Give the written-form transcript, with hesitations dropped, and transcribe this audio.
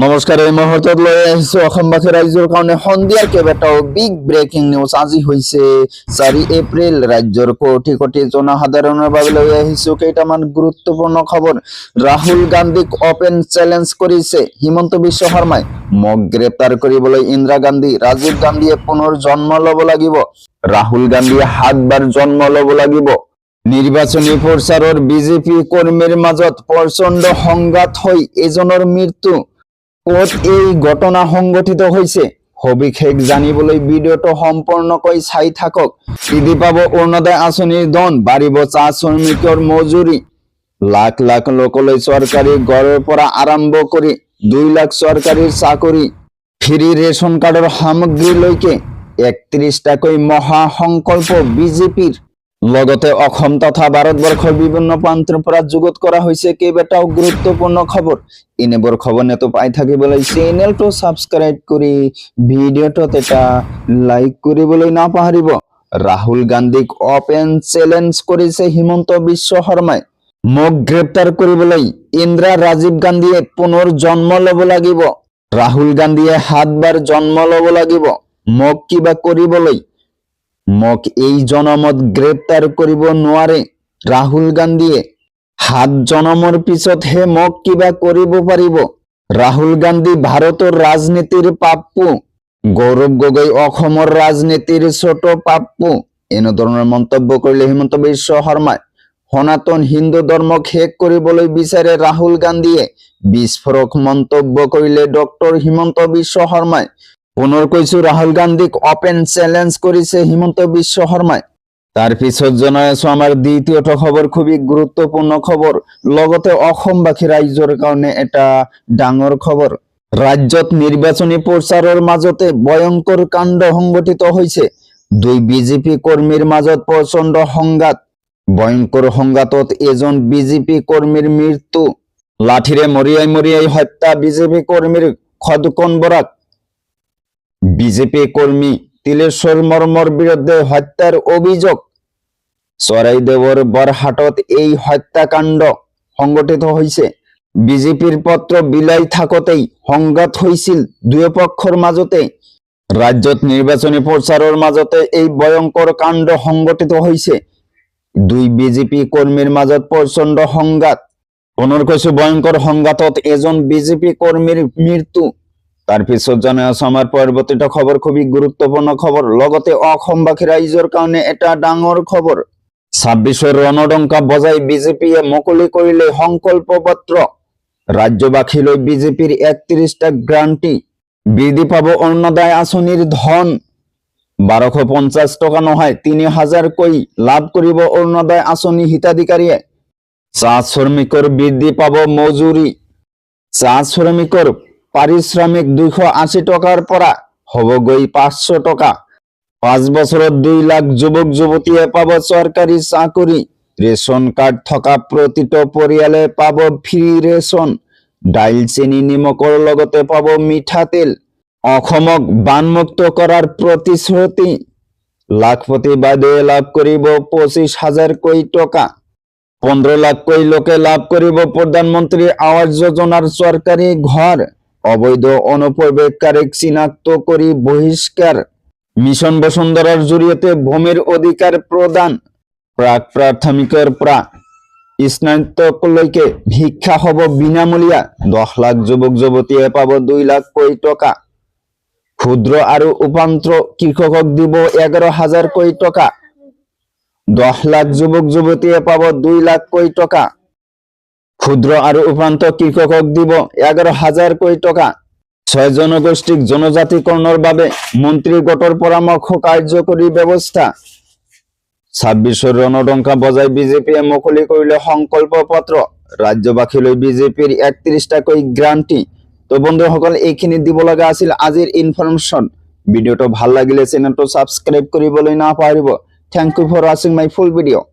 নমস্কাৰ, এই মুহূৰ্তত লৈ আহিছো অসমবাসী ৰাইজৰ কাৰণে সন্ধিয়াৰ কেইবাটাও বিগ ব্ৰেকিং নিউজ। আজি হৈছে 4 এপ্ৰিল। ৰাজ্যৰ কোটি কোটি জনসাধাৰণৰ বাবে লৈ আহিছো কেইটামান গুৰুত্বপূৰ্ণ খবৰ। ৰাহুল গান্ধীক অপেন চেলেঞ্জ কৰিছে হিমন্ত বিশ্ব শৰ্মাই। মোক গ্ৰেপ্তাৰ কৰিবলৈ ইন্দিৰা গান্ধী, ৰাজীৱ গান্ধীয়ে পুনৰ জন্ম ল'ব লাগিব। ৰাহুল গান্ধীয়ে 7 বাৰ জন্ম ল'ব লাগিব। নিৰ্বাচনী প্ৰচাৰৰ বিজেপি কৰ্মীৰ মাজত প্ৰচণ্ড সংঘাত হৈ এজনৰ মৃত্যু। ক'ত এই ঘটনা সংঘটিত হৈছে সবিশেষ জানিবলৈ ভিডিঅ'টো সম্পূৰ্ণকৈ চাই থাকক। বৃদ্ধি পাব অৰুণোদয় আঁচনিৰ ধন, বাঢ়িব চাহ শ্ৰমিকৰ মজুৰি। লাখ লাখ লোকলৈ চৰকাৰী ঘৰৰ পৰা আৰম্ভ কৰি 2 লাখ চৰকাৰী চাকৰি, ফ্ৰী ৰেচন কাৰ্ডৰ সামগ্ৰীলৈকে 31টাকৈ মহা সংকল্প বিজেপিৰ। লগতে অসম তথা ভাৰতবৰ্ষৰ বিভিন্ন প্ৰান্তৰ পৰা যুগত কৰা হৈছে কেইবাটাও গুৰুত্বপূৰ্ণ খবৰ। এনেবোৰ খবৰ নেতো পাই থাকিবলৈ চেনেলটো সাবস্ক্ৰাইব কৰি ভিডিঅ'টোত এটা লাইক কৰিবলৈ নাপাহৰিব। ৰাহুল গান্ধীক অপেন চেলেঞ্জ কৰিছে হিমন্ত বিশ্ব শৰ্মাই। মোক গ্ৰেপ্তাৰ কৰিবলৈ ইন্দিৰা, ৰাজীৱ গান্ধীয়ে পুনৰ জন্ম ল'ব লাগিব। ৰাহুল গান্ধীয়ে 7 বাৰ জন্ম ল'ব লাগিব মোক কিবা কৰিবলৈ। মোক এই জনমত গ্ৰেপ্তাৰ কৰিব নোৱাৰে ৰাহুল গান্ধীয়ে। 7 জনমৰ পিছতহে মোক কিবা কৰিব পাৰিব। ৰাহুল গান্ধী ভাৰতৰ ৰাজনীতিৰ পাপ্পু, গৌৰৱ গগৈ অসমৰ ৰাজনীতিৰ ছোট পাপ্পু। এনেধৰণৰ মন্তব্য কৰিলে হিমন্ত বিশ্ব শৰ্মাই। সনাতন হিন্দু ধৰ্মক শেষ কৰিবলৈ বিচাৰে ৰাহুল গান্ধীয়ে। বিস্ফোৰক মন্তব্য কৰিলে ডক্টৰ হিমন্ত বিশ্ব শৰ্মাই। পুনৰ কৈছো, ৰাহুল গান্ধীক অপেন চেলেঞ্জ কৰিছে হিমন্ত বিশ্ব শৰ্মাই। তাৰ পিছত জনাই আছো আমাৰ দ্বিতীয়টো খবৰ, খুবই গুৰুত্বপূৰ্ণ খবৰ। লগতে অসমবাসী ৰাইজৰ কাৰণে এটা ডাঙৰ খবৰ। ৰাজ্যত নিৰ্বাচনী প্ৰচাৰৰ মাজতে ভয়ংকৰ কাণ্ড সংঘটিত হৈছে। 2 বিজেপি কৰ্মীৰ মাজত প্ৰচণ্ড সংঘাত। ভয়ংকৰ সংঘাতত এজন বিজেপি কৰ্মীৰ মৃত্যু। লাঠিৰে মৰিয়াই মৰিয়াই হত্যা বিজেপি কৰ্মীৰ খদকন বৰাক। বিজেপি কৰ্মী তিলেশ্বৰ মৰ্মৰ বিৰুদ্ধে হত্যাৰ অভিযোগ। চৰাইদেৱৰ বৰহাটত এই হত্যাকাণ্ড সংঘটিত হৈছে। বিজেপিৰ পত্ৰ বিলাই থাকোতেই সংঘাত হৈছিল দুয়োপক্ষৰ মাজতে। ৰাজ্যত নিৰ্বাচনী প্ৰচাৰৰ মাজতে এই ভয়ংকৰ কাণ্ড সংঘটিত হৈছে। 2 বিজেপি কৰ্মীৰ মাজত প্ৰচণ্ড সংঘাত। পুনৰ কৈছো, ভয়ংকৰ সংঘাতত এজন বিজেপি কৰ্মীৰ মৃত্যু। তাৰ পিছত জনাই আছো আমাৰ পৰৱৰ্তীটো খবৰ, খুবই গুৰুত্বপূৰ্ণ খবৰ। লগতে অসমবাসী ৰাইজৰ কাৰণে এটা ডাঙৰ খবৰ। 26ৰ ৰণডংকা বজাই বিজেপিয়ে মুকলি কৰিলে সংকল্প পত্ৰ। ৰাজ্যবাসীলৈ বিজেপিৰ 31টা গ্ৰান্টি। বৃদ্ধি পাব অৰুণোদয় আঁচনিৰ ধন। 1250 টকা নহয় 3000কৈ লাভ কৰিব অৰুণোদয় আঁচনি হিতাধিকাৰীয়ে। চাহ শ্ৰমিকৰ বৃদ্ধি পাব মজুৰি। চাহ শ্ৰমিকৰ পাৰিশ্ৰমিক 280 টকাৰ পৰা হ'বগৈ 500 টকা। 5 বছৰত 2 লাখ যুৱক যুৱতীয়ে পাব চৰকাৰী চাকৰি। ৰেচন কাৰ্ড থকা প্ৰতিটো পৰিয়ালে পাব ফ্ৰী ৰেচন। দাইল, চেনি, নিমখৰ লগতে পাব মিঠাতেল। অসমক বানমুক্ত কৰাৰ প্ৰতিশ্ৰুতি। লাখপতি বাইদেৱে লাভ কৰিব 25,000কৈ টকা। 15 লাখকৈ লোকে লাভ কৰিব প্ৰধানমন্ত্ৰী আৱাস যোজনাৰ চৰকাৰী ঘৰ। অবৈধ অনুপ্ৰৱেশকাৰীক চিনাক্ত কৰি বহিষ্কাৰ। মিছন বসুন্ধৰাৰ জৰিয়তে ভূমিৰ অধিকাৰ প্ৰদান। প্ৰাক প্ৰাথমিকৰ পৰা স্নাতকলৈকে শিক্ষা হ'ব বিনামূলীয়া। 10 লাখ যুৱক যুৱতীয়ে পাব 2 লাখকৈ টকা। ক্ষুদ্ৰ আৰু উপান্ত কৃষকক দিব 11,000কৈ টকা। 10 লাখ যুৱক যুৱতীয়ে পাব 2 লাখকৈ টকা। ক্ষুদ্ৰ আৰু উপান্ত কৃষকক দিব 11,000কৈ টকা। 6 জনগোষ্ঠীক জনজাতিকৰণৰ বাবে মন্ত্ৰী গোটৰ পৰামৰ্শ কাৰ্যকৰী ব্যৱস্থা। 26ৰ ৰণডংকা বজাই বিজেপিয়ে মুকলি কৰিলে সংকল্প পত্ৰ। ৰাজ্যবাসীলৈ বিজেপিৰ 31টাকৈ গ্ৰান্টি। তো বন্ধুসকল, এইখিনি দিব লগা আছিল আজিৰ ইনফৰমেশ্যন। ভিডিঅ'টো ভাল লাগিলে চেনেলটো সাবস্ক্ৰাইব কৰিবলৈ নাপাহৰিব। Thank you for watching my full ভিডিঅ'।